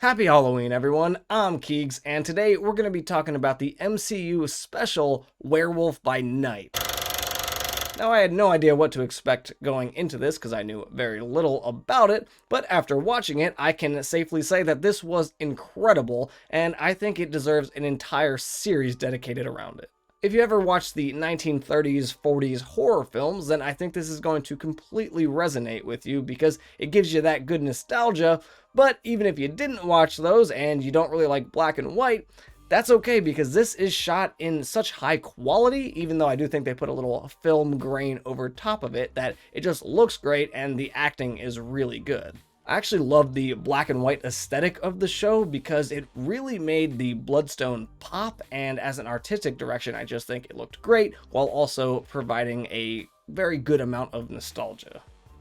Happy Halloween, everyone. I'm Keegs, and today we're going to be talking about the MCU special Werewolf by Night. Now, I had no idea what to expect going into this because I knew very little about it, but after watching it, I can safely say that this was incredible, and I think it deserves an entire series dedicated around it. If you ever watched the 1930s, 40s horror films, then I think this is going to completely resonate with you because it gives you that good nostalgia. But even if you didn't watch those and you don't really like black and white, that's okay because this is shot in such high quality, even though I do think they put a little film grain over top of it, that it just looks great and the acting is really good. I actually love the black and white aesthetic of the show because it really made the Bloodstone pop, and as an artistic direction, I just think it looked great while also providing a very good amount of nostalgia.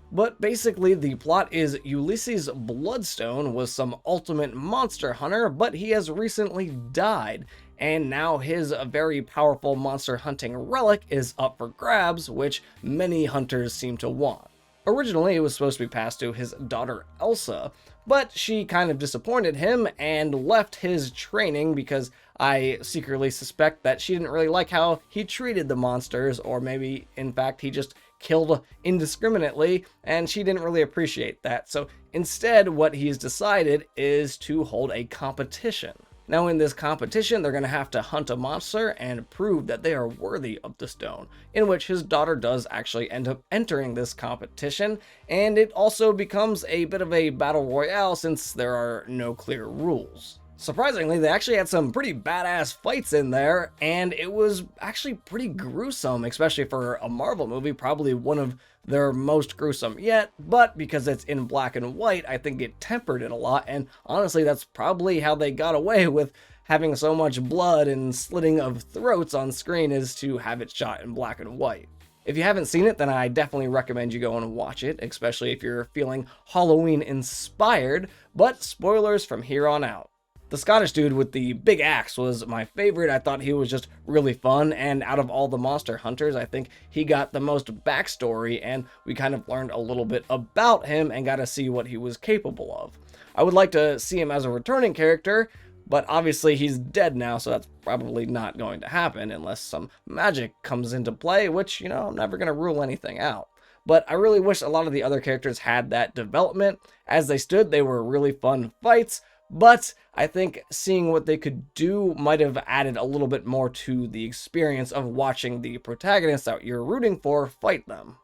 But basically, the plot is Ulysses Bloodstone was some ultimate monster hunter, but he has recently died, and now his very powerful monster hunting relic is up for grabs, which many hunters seem to want. Originally, it was supposed to be passed to his daughter Elsa, but she kind of disappointed him and left his training because I secretly suspect that she didn't really like how he treated the monsters, or maybe, in fact, he just killed indiscriminately, and she didn't really appreciate that. So instead, what he's decided is to hold a competition. Now, in this competition, they're going to have to hunt a monster and prove that they are worthy of the stone, in which his daughter does actually end up entering this competition, and it also becomes a bit of a battle royale since there are no clear rules. Surprisingly, they actually had some pretty badass fights in there, and it was actually pretty gruesome, especially for a Marvel movie, probably one of their most gruesome yet, but because it's in black and white, I think it tempered it a lot, and honestly, that's probably how they got away with having so much blood and slitting of throats on screen, is to have it shot in black and white. If you haven't seen it, then I definitely recommend you go and watch it, especially if you're feeling Halloween inspired, but spoilers from here on out. The Scottish dude with the big axe was my favorite. I thought he was just really fun, and out of all the monster hunters, I think he got the most backstory, and we kind of learned a little bit about him and got to see what he was capable of. I would like to see him as a returning character, but obviously he's dead now, so that's probably not going to happen unless some magic comes into play, which, I'm never going to rule anything out. But I really wish a lot of the other characters had that development. As they stood, they were really fun fights, but I think seeing what they could do might have added a little bit more to the experience of watching the protagonists that you're rooting for fight them.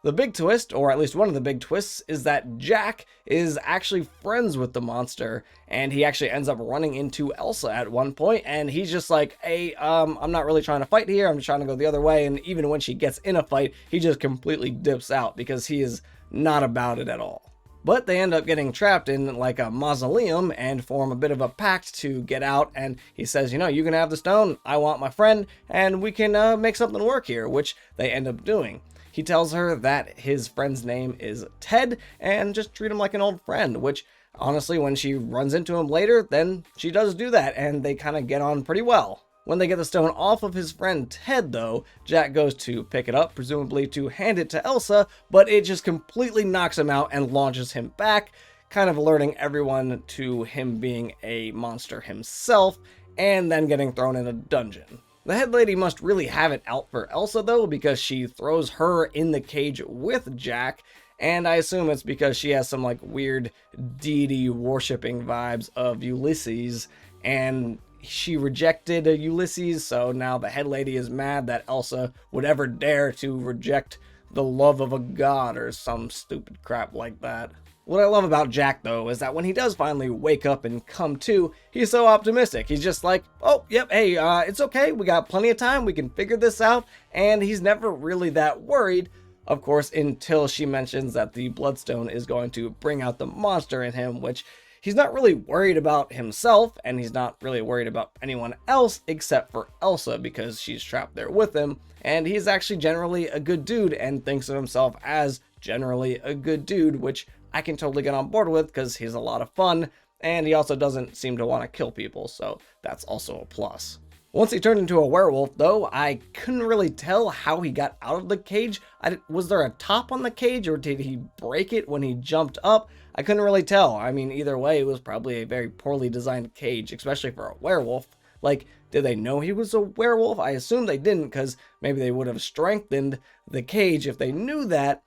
The big twist, or at least one of the big twists, is that Jack is actually friends with the monster, and he actually ends up running into Elsa at one point, and he's just like, hey, I'm not really trying to fight here, I'm just trying to go the other way, and even when she gets in a fight, he just completely dips out because he is not about it at all. But they end up getting trapped in like a mausoleum and form a bit of a pact to get out, and he says, you can have the stone, I want my friend, and we can make something work here, which they end up doing. He tells her that his friend's name is Ted, and just treat him like an old friend, which honestly, when she runs into him later, then she does do that, and they kind of get on pretty well. When they get the stone off of his friend Ted, though, Jack goes to pick it up, presumably to hand it to Elsa, but it just completely knocks him out and launches him back, kind of alerting everyone to him being a monster himself, and then getting thrown in a dungeon. The head lady must really have it out for Elsa, though, because she throws her in the cage with Jack, and I assume it's because she has some weird deity worshipping vibes of Ulysses, and she rejected Ulysses, so now the head lady is mad that Elsa would ever dare to reject the love of a god or some stupid crap like that. What I love about Jack, though, is that when he does finally wake up and come to, he's so optimistic. He's just like, oh, yep, hey, it's okay, we got plenty of time, we can figure this out, and he's never really that worried, of course, until she mentions that the Bloodstone is going to bring out the monster in him, which he's not really worried about himself, and he's not really worried about anyone else except for Elsa because she's trapped there with him, and he's actually generally a good dude and thinks of himself as generally a good dude, which I can totally get on board with because he's a lot of fun, and he also doesn't seem to want to kill people, so that's also a plus. Once he turned into a werewolf, though, I couldn't really tell how he got out of the cage. Was there a top on the cage, or did he break it when he jumped up? I couldn't really tell. I mean, either way, it was probably a very poorly designed cage, especially for a werewolf. Like, did they know he was a werewolf? I assume they didn't, because maybe they would have strengthened the cage if they knew that.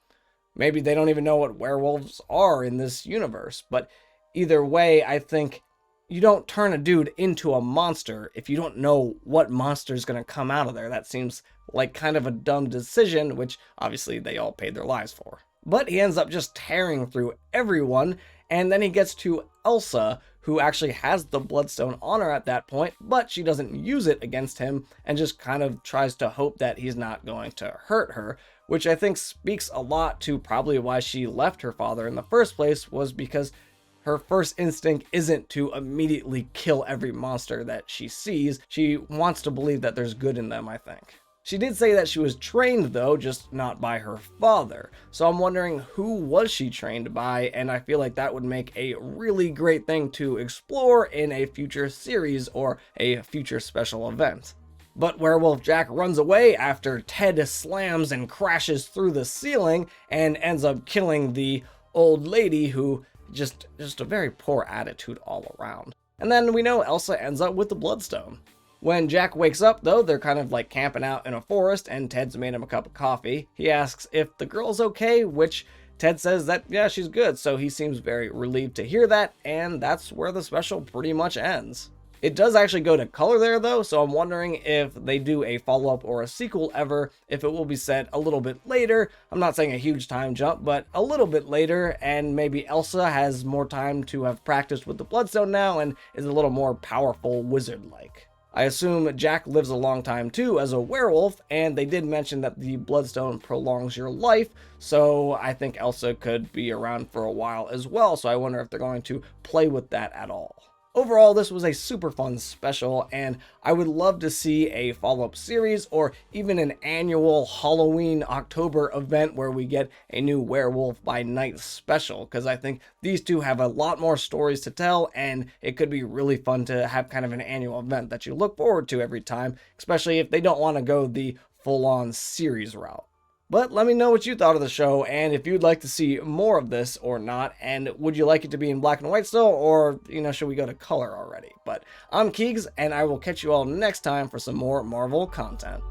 Maybe they don't even know what werewolves are in this universe. But either way, I think you don't turn a dude into a monster if you don't know what monster is going to come out of there. That seems like kind of a dumb decision, which obviously they all paid their lives for. But he ends up just tearing through everyone, and then he gets to Elsa, who actually has the Bloodstone on her at that point, but she doesn't use it against him and just kind of tries to hope that he's not going to hurt her, which I think speaks a lot to probably why she left her father in the first place, was because her first instinct isn't to immediately kill every monster that she sees. She wants to believe that there's good in them, I think. She did say that she was trained, though, just not by her father. So I'm wondering, who was she trained by? And I feel like that would make a really great thing to explore in a future series or a future special event. But Werewolf Jack runs away after Ted slams and crashes through the ceiling and ends up killing the old lady, who just a very poor attitude all around. And then we know Elsa ends up with the Bloodstone. When Jack wakes up, though, they're kind of like camping out in a forest, and Ted's made him a cup of coffee. He asks if the girl's okay, which Ted says that, yeah, she's good, so he seems very relieved to hear that, and that's where the special pretty much ends. It does actually go to color there, though, so I'm wondering if they do a follow-up or a sequel ever, if it will be set a little bit later. I'm not saying a huge time jump, but a little bit later, and maybe Elsa has more time to have practiced with the Bloodstone now and is a little more powerful wizard-like. I assume Jack lives a long time too as a werewolf, and they did mention that the Bloodstone prolongs your life, so I think Elsa could be around for a while as well, so I wonder if they're going to play with that at all. Overall, this was a super fun special, and I would love to see a follow-up series or even an annual Halloween October event where we get a new Werewolf by Night special, because I think these two have a lot more stories to tell, and it could be really fun to have kind of an annual event that you look forward to every time, especially if they don't want to go the full-on series route. But let me know what you thought of the show, and if you'd like to see more of this or not, and would you like it to be in black and white still, or, should we go to color already? But I'm Keegs, and I will catch you all next time for some more Marvel content.